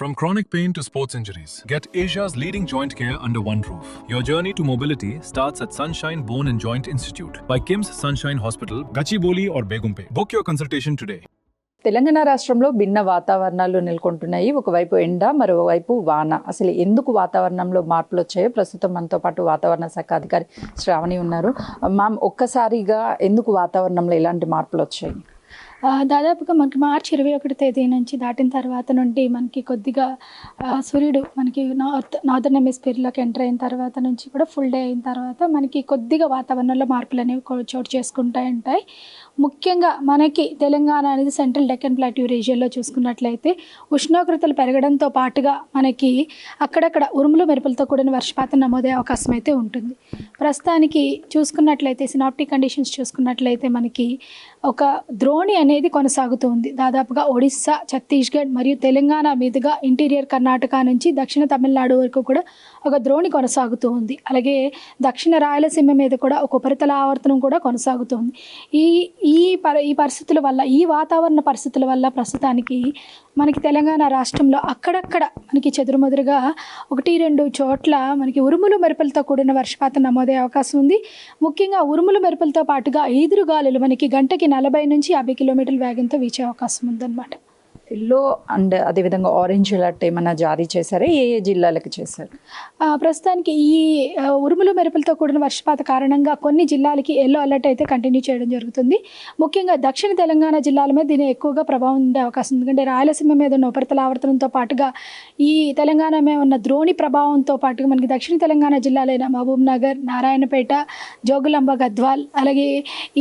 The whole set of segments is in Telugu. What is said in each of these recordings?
From chronic pain to sports injuries, get Asia's leading joint care under one roof. Your journey to mobility starts at Sunshine Bone and Joint Institute by KIMS Sunshine Hospital, Gachibowli or Begumpe. Book your consultation today. Telangana రాష్ట్రంలో భిన్న వాతావరణాలు నెలకొంటున్నాయి. ఒకవైపు ఎండ, మరోవైపు వాన. అసలు ఎందుకు వాతావరణంలో మార్పులు వచ్చాయో ప్రస్తుతం మనతో పాటు వాతావరణ శాఖ అధికారి శ్రావణి ఉన్నారు. మ్యామ్, ఒక్కసారిగా ఎందుకు వాతావరణంలో ఎలాంటి మార్పులు వచ్చాయి? దాదాపుగా మనకి మార్చి 21 తేదీ నుంచి దాటిన తర్వాత నుండి మనకి కొద్దిగా సూర్యుడు మనకి నార్దర్న్ హెమిస్ఫియర్లోకి ఎంటర్ అయిన తర్వాత నుంచి కూడా ఫుల్ డే అయిన తర్వాత మనకి కొద్దిగా వాతావరణంలో మార్పులు అనేవి చోటు చేసుకుంటాయి. ముఖ్యంగా మనకి తెలంగాణ అనేది సెంట్రల్ డెక్కన్ ప్లాట్యూ రీజియన్లో చూసుకున్నట్లయితే ఉష్ణోగ్రతలు పెరగడంతో పాటుగా మనకి అక్కడక్కడ ఉరుములు మెరుపులతో కూడిన వర్షపాతం నమోదయ్యే అవకాశం అయితే ఉంటుంది. ప్రస్తుతానికి చూసుకున్నట్లయితే సినాప్టిక్ కండిషన్స్ చూసుకున్నట్లయితే మనకి ఒక ద్రోణి అనేది కొనసాగుతుంది. దాదాపుగా ఒడిస్సా, ఛత్తీస్గఢ్ మరియు తెలంగాణ మీదుగా ఇంటీరియర్ కర్ణాటక నుంచి దక్షిణ తమిళనాడు వరకు కూడా ఒక ద్రోణి కొనసాగుతూ ఉంది. అలాగే దక్షిణ రాయలసీమ మీద కూడా ఒక ఉపరితల ఆవర్తనం కూడా కొనసాగుతుంది. ఈ పరిస్థితుల వల్ల, ఈ వాతావరణ పరిస్థితుల వల్ల ప్రస్తుతానికి మనకి తెలంగాణ రాష్ట్రంలో అక్కడక్కడ మనకి చెదురుమదురుగా 1-2 చోట్ల మనకి ఉరుములు మెరుపులతో కూడిన వర్షపాతం నమోదయ్యే అవకాశం ఉంది. ముఖ్యంగా ఉరుములు మెరుపులతో పాటుగా ఈదురుగాలులు మనకి గంటకి 40 నుంచి 50 కిలోమీటర్ల వేగంతో వీచే అవకాశం ఉందన్నమాట. ఎల్లో అండ్ అదేవిధంగా ఆరెంజ్ అలర్ట్ ఏమైనా జారీ చేశారా? ఏ జిల్లాలకు చేశారు? ప్రస్తుతానికి ఈ ఉరుములు మెరుపులతో కూడిన వర్షపాత కారణంగా కొన్ని జిల్లాలకి ఎల్లో అలర్ట్ అయితే కంటిన్యూ చేయడం జరుగుతుంది. ముఖ్యంగా దక్షిణ తెలంగాణ జిల్లాల మీద దీని ఎక్కువగా ప్రభావం ఉండే అవకాశం ఉంది. ఎందుకంటే రాయలసీమ మీద ఉన్న ఉపరితల ఆవర్తనంతో పాటుగా ఈ తెలంగాణ మీద ఉన్న ద్రోణి ప్రభావంతో పాటుగా మనకి దక్షిణ తెలంగాణ జిల్లాలైన మహబూబ్ నగర్, నారాయణపేట, జోగులాంబ, గద్వాల్, అలాగే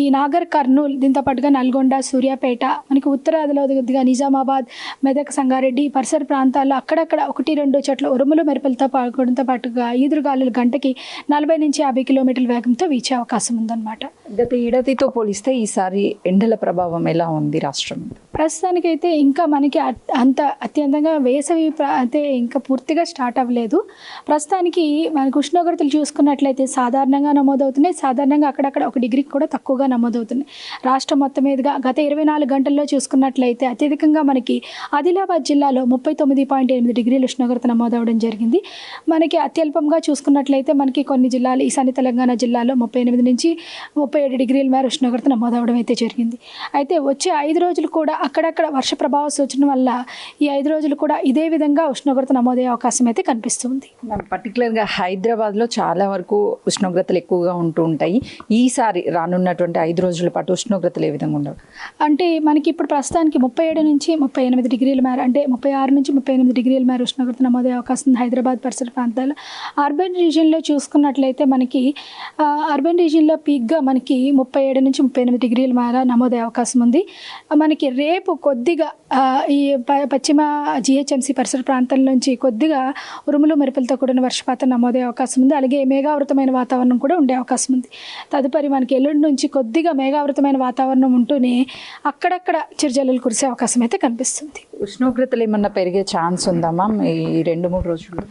ఈ నాగర్ కర్నూల్, దీంతో పాటుగా నల్గొండ, సూర్యాపేట, మనకి ఉత్తరాదిలో కొద్దిగా నిజామాబాద్, మెదక్, సంగారెడ్డి పరిసర ప్రాంతాల్లో అక్కడక్కడ 1-2 చోట్ల ఉరుములు మెరుపులతో పాటుగా ఈదురుగాలులు గంటకి 40 నుంచి 50 కిలోమీటర్ల వేగంతో వీచే అవకాశం ఉందన్నమాట. గత ఏడాదితో పోలిస్తే ఈసారి ఎండల ప్రభావం ఎలా ఉంది రాష్ట్రం? ప్రస్తుతానికైతే ఇంకా మనకి అత్యంతంగా వేసవి అయితే ఇంకా పూర్తిగా స్టార్ట్ అవ్వలేదు. ప్రస్తుతానికి మనకు ఉష్ణోగ్రతలు చూసుకున్నట్లయితే సాధారణంగా నమోదవుతున్నాయి. సాధారణంగా అక్కడక్కడ 1 డిగ్రీకి కూడా తక్కువగా నమోదవుతున్నాయి. రాష్ట్రం మొత్తం మీదుగా గత 24 గంటల్లో చూసుకున్నట్లయితే అత్యధికంగా మనకి ఆదిలాబాద్ జిల్లాలో 39.8 డిగ్రీల ఉష్ణోగ్రత నమోదవడం జరిగింది. మనకి అత్యల్పంగా చూసుకున్నట్లయితే మనకి కొన్ని జిల్లాలు ఈశాన్య తెలంగాణ జిల్లాలో 38 నుంచి 37 డిగ్రీల మేర ఉష్ణోగ్రత నమోదవడం అయితే జరిగింది. అయితే వచ్చే 5 రోజులు కూడా అక్కడక్కడ వర్ష ప్రభావ సూచన వల్ల ఈ 5 రోజులు కూడా ఇదే విధంగా ఉష్ణోగ్రత నమోదయ్యే అవకాశం అయితే కనిపిస్తుంది. పర్టికులర్గా హైదరాబాద్లో చాలా వరకు ఉష్ణోగ్రతలు ఎక్కువగా ఉంటూ ఉంటాయి. ఈసారి రానున్నటువంటి 5 రోజుల పాటు ఉష్ణోగ్రతలు ఏ విధంగా ఉండవు? అంటే మనకి ఇప్పుడు ప్రస్తుతానికి 37 నుంచి 38 డిగ్రీల మేర, అంటే 36 నుంచి 38 డిగ్రీల మేర ఉష్ణోగ్రత నమోదయ్యే అవకాశం ఉంది హైదరాబాద్ పరిసర ప్రాంతాల్లో. అర్బన్ రీజియన్లో చూసుకున్నట్లయితే మనకి అర్బన్ రీజియన్లో పీక్గా మనకి 37 నుంచి 38 డిగ్రీల మేర నమోదయ్యే అవకాశం ఉంది. మనకి రేపు కొద్దిగా ఈ పశ్చిమ జిహెచ్ఎంసీ పరిసర ప్రాంతాల నుంచి కొద్దిగా ఉరుములు మెరుపులతో కూడిన వర్షపాతం నమోదయ్యే అవకాశం ఉంది. అలాగే మేఘావృతమైన వాతావరణం కూడా ఉండే అవకాశం ఉంది. తదుపరి మనకి ఎల్లుండి నుంచి కొద్దిగా మేఘావృతమైన వాతావరణం ఉంటూనే అక్కడక్కడ చిరుజల్లులు కురిసే అవకాశం అయితే కనిపిస్తుంది. ఉష్ణోగ్రతలు ఏమన్నా పెరిగే ఛాన్స్ ఉందామా ఈ 2-3 రోజులు?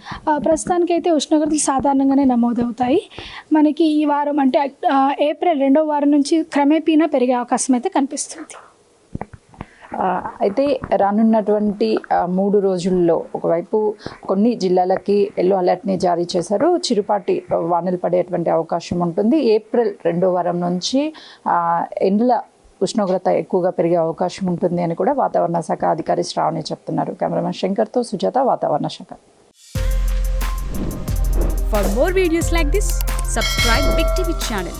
ప్రస్తుతానికైతే ఉష్ణోగ్రతలు సాధారణంగానే నమోదవుతాయి. మనకి ఈ వారం అంటే ఏప్రిల్ 2వ వారం నుంచి క్రమేపీనా పెరిగే అవకాశం అయితే కనిపిస్తుంది. అయితే రానున్నటువంటి 3 రోజుల్లో ఒకవైపు కొన్ని జిల్లాలకి ఎల్లో అలర్ట్ని జారీ చేశారు. చిరుపాటి వానలు పడేటువంటి అవకాశం ఉంటుంది. ఏప్రిల్ 2వ వారం నుంచి ఎండల ఉష్ణోగ్రత ఎక్కువగా పెరిగే అవకాశం ఉంటుంది అని కూడా వాతావరణ శాఖ అధికారి శ్రావణి చెప్తున్నారు. కెమెరామెన్ శంకర్తో సుజాత, వాతావరణ శాఖ. For more videos like this, subscribe Big TV channel.